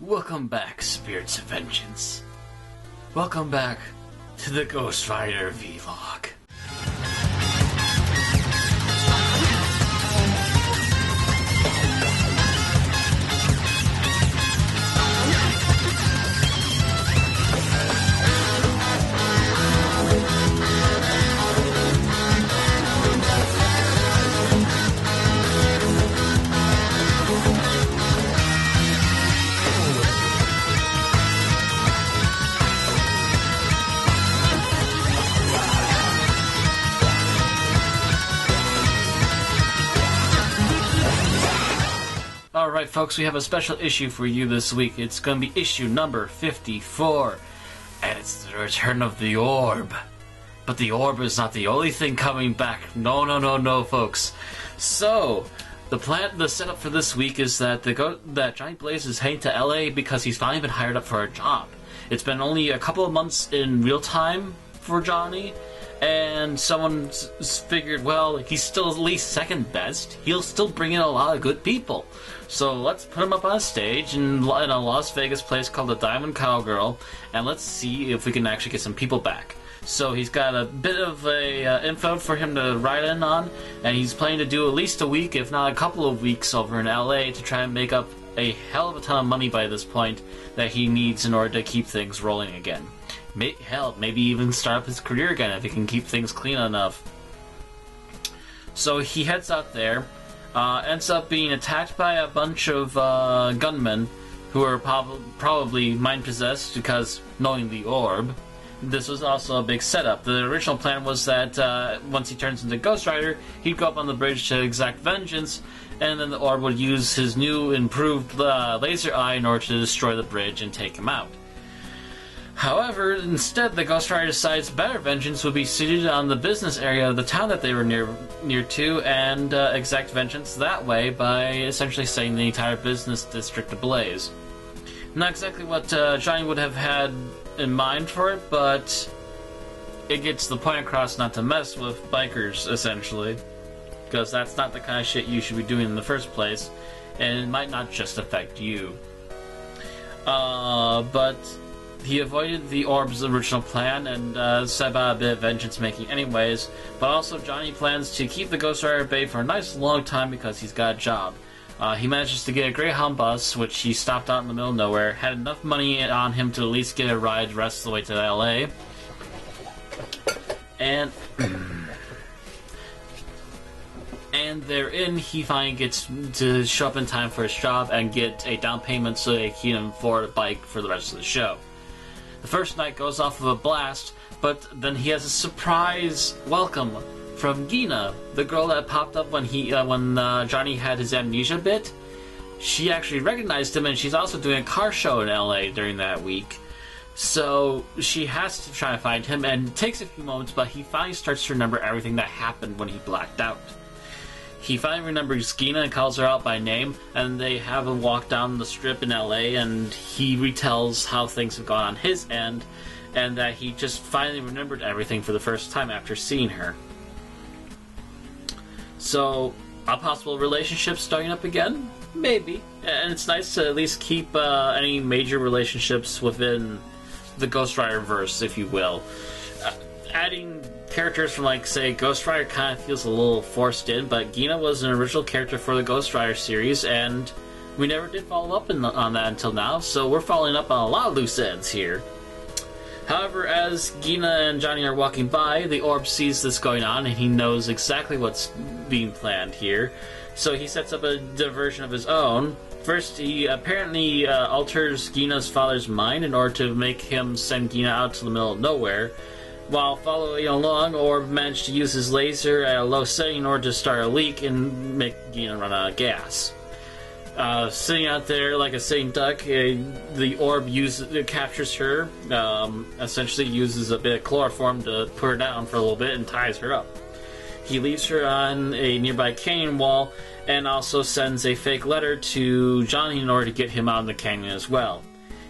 Welcome back, Spirits of Vengeance. Welcome back to the Ghost Rider Vlog. Alright folks, we have a special issue for you this week. It's going to be issue number 54. And it's the return of the Orb. But the Orb is not the only thing coming back. No, folks. So, the setup for this week is that Johnny Blaze is heading to LA because he's finally been hired up for a job. It's been only a couple of months in real time for Johnny. And someone figured, well, he's still at least second best. He'll still bring in a lot of good people. So let's put him up on a stage in a Las Vegas place called the Diamond Cowgirl, and let's see if we can actually get some people back. So he's got a bit of info for him to ride in on, and he's planning to do at least a week, if not a couple of weeks, over in LA to try and make up a hell of a ton of money by this point that he needs in order to keep things rolling again. Hell, maybe even start up his career again if he can keep things clean enough. So he heads out there, ends up being attacked by a bunch of gunmen who are probably mind-possessed because knowing the Orb. This was also a big setup. The original plan was that once he turns into Ghost Rider, he'd go up on the bridge to exact vengeance, and then the Orb would use his new improved laser eye in order to destroy the bridge and take him out. However, instead, the Ghost Rider decides better vengeance would be suited on the business area of the town that they were near to, and exact vengeance that way by essentially setting the entire business district ablaze. Not exactly what Johnny would have had in mind for it, but it gets the point across not to mess with bikers, essentially, because that's not the kind of shit you should be doing in the first place, and it might not just affect you. But he avoided the Orb's original plan and set about a bit of vengeance making anyways, but also Johnny plans to keep the Ghost Rider at bay for a nice long time because he's got a job. He manages to get a Greyhound bus, which he stopped out in the middle of nowhere, had enough money on him to at least get a ride the rest of the way to LA, and therein he finally gets to show up in time for his job and get a down payment so that he can afford a bike for the rest of the show. The first night goes off of a blast, but then he has a surprise welcome from Gina, the girl that popped up when Johnny had his amnesia bit. She actually recognized him, and she's also doing a car show in LA during that week. So she has to try to find him, and it takes a few moments, but he finally starts to remember everything that happened when he blacked out. He finally remembers Gina and calls her out by name, and they have a walk down the strip in LA, and he retells how things have gone on his end, and that he just finally remembered everything for the first time after seeing her. So, a possible relationship starting up again? Maybe. And it's nice to at least keep any major relationships within the Ghost Rider verse, if you will. Adding characters from, like, say, Ghost Rider kind of feels a little forced in, but Gina was an original character for the Ghost Rider series, and we never did follow up on that until now, so we're following up on a lot of loose ends here. However, as Gina and Johnny are walking by, the Orb sees this going on, and he knows exactly what's being planned here, so he sets up a diversion of his own. First, he apparently alters Gina's father's mind in order to make him send Gina out to the middle of nowhere. While following along, Orb managed to use his laser at a low setting in order to start a leak and make Gina run out of gas. Sitting out there like a sitting duck, the Orb captures her, essentially uses a bit of chloroform to put her down for a little bit and ties her up. He leaves her on a nearby canyon wall and also sends a fake letter to Johnny in order to get him out of the canyon as well.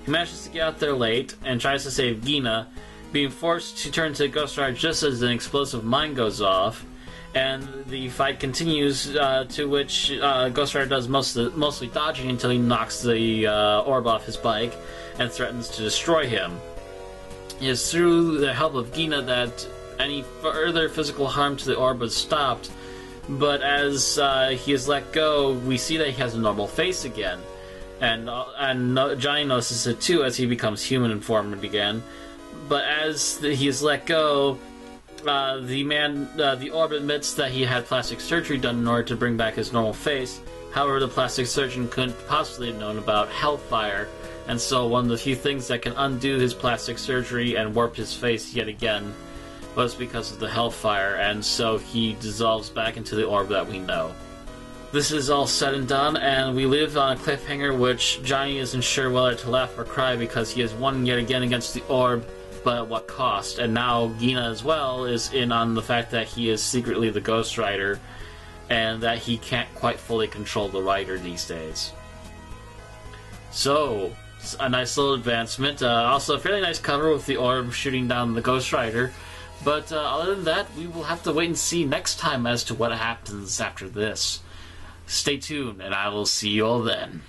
He manages to get out there late and tries to save Gina, being forced to turn to Ghost Rider just as an explosive mine goes off, And the fight continues, to which Ghost Rider does mostly dodging until he knocks the orb off his bike and threatens to destroy him. It is through the help of Gina that any further physical harm to the orb was stopped, but as he is let go, we see that he has a normal face again. And Johnny notices it too as he becomes human in form again. But as he is let go, the orb admits that he had plastic surgery done in order to bring back his normal face. However, the plastic surgeon couldn't possibly have known about Hellfire, and so one of the few things that can undo his plastic surgery and warp his face yet again was because of the Hellfire, and so he dissolves back into the orb that we know. This is all said and done, and we live on a cliffhanger which Johnny isn't sure whether to laugh or cry because he has won yet again against the orb, but at what cost? And now Gina as well is in on the fact that he is secretly the Ghost Rider, and that he can't quite fully control the Rider these days. So, a nice little advancement. Also a fairly nice cover with the orb shooting down the Ghost Rider. But other than that, we will have to wait and see next time as to what happens after this. Stay tuned, and I will see you all then.